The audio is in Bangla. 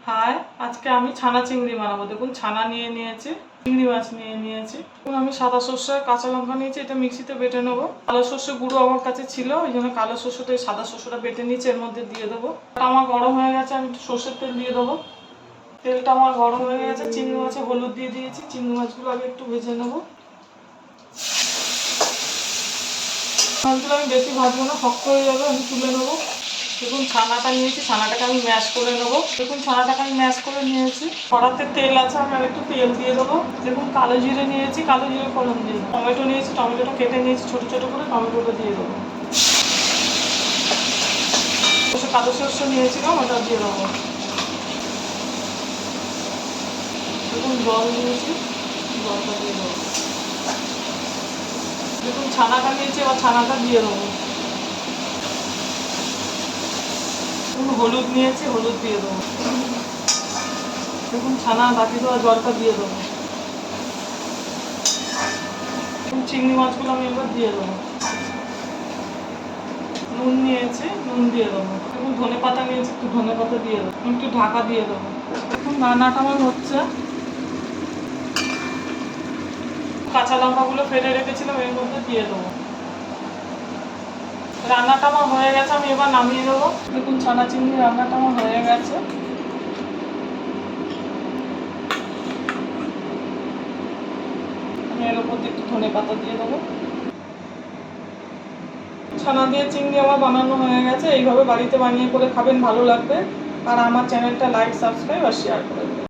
হাই, আজকে আমি ছানা চিংড়ি বানাবো। দেখুন ছানা নিয়ে নিয়েছি, চিংড়ি মাছ নিয়ে নিয়েছি। দেখুন আমি সাদা সর্ষে কাঁচা লঙ্কা নিয়েছি, এটা মিক্সিতে বেটে নেবো। কালো সর্ষে গুঁড়ো আমার কাছে ছিল, ওই জন্য কালো সর্ষেটা সাদা সর্ষেটা বেটে নিয়েছি, এর মধ্যে দিয়ে দেবো। আমার গরম হয়ে গেছে, আমি সর্ষের তেল দিয়ে দেবো। তেলটা আমার গরম হয়ে গেছে, চিংড়ি মাছে হলুদ দিয়ে দিয়েছি। চিংড়ি মাছগুলো আগে একটু ভেজে নেবো। মাছগুলো আমি বেশি ভাজবো না, শক্ত হয়ে যাবে, আমি তুলে নেবো। দেখুন ছানাটা নিয়েছি, ছানাটাকে আমি ম্যাশ করে নেবো। দেখুন ছানাটাকে আমি ম্যাশ করে নিয়েছি। কড়াতে তেল আছে, আমি আর একটু তেল দিয়ে দেবো। দেখুন কালো জিরে নিয়েছি, কালো জিরে ফোড়ন দিয়ে দেবো। টমেটো নিয়েছি, টমেটোটা কেটে নিয়েছি ছোটো ছোটো করে, টমেটোটা দিয়ে দেবো। কালো সর্ষে নিয়েছিলাম, ওটা দিয়ে দেবো। দেখুন জল দিয়েছি, জলটা দিয়ে দেবো। দেখুন ছানাটা নিয়েছি, এবার ছানাটা দিয়ে দেবো। হলুদ নিয়েছি, হলুদ দিয়ে দেবো। দেখুন ছানা বাকি দেওয়া জলটা দিয়ে দেবো। চিংড়ি মাছগুলো আমি এবার দিয়ে দেবো। নুন নিয়েছি, নুন দিয়ে দেবো। দেখুন ধনে পাতা নিয়েছি, একটু ধনে পাতা দিয়ে দেবো। একটু ঢাকা দিয়ে দেবো। দেখুন রান্নাটা আমার হচ্ছে। কাঁচা লঙ্কাগুলো ফেলে রেখেছিলাম, এর মধ্যে দিয়ে দেবো। রান্নাটা আমার হয়ে গেছে, আমি এবার নামিয়ে দেবো। দেখুন ছানা চিংড়ি রান্নাটা আমার হয়ে গেছে। আমি এর উপর দিয়ে একটু ধনে পাতা দিয়ে দেবো। ছানা দিয়ে চিংড়ি আমার বানানো হয়ে গেছে। এইভাবে বাড়িতে বানিয়ে করে খাবেন, ভালো লাগবে। আর আমার চ্যানেলটা লাইক, সাবস্ক্রাইব আর শেয়ার করে দেবেন।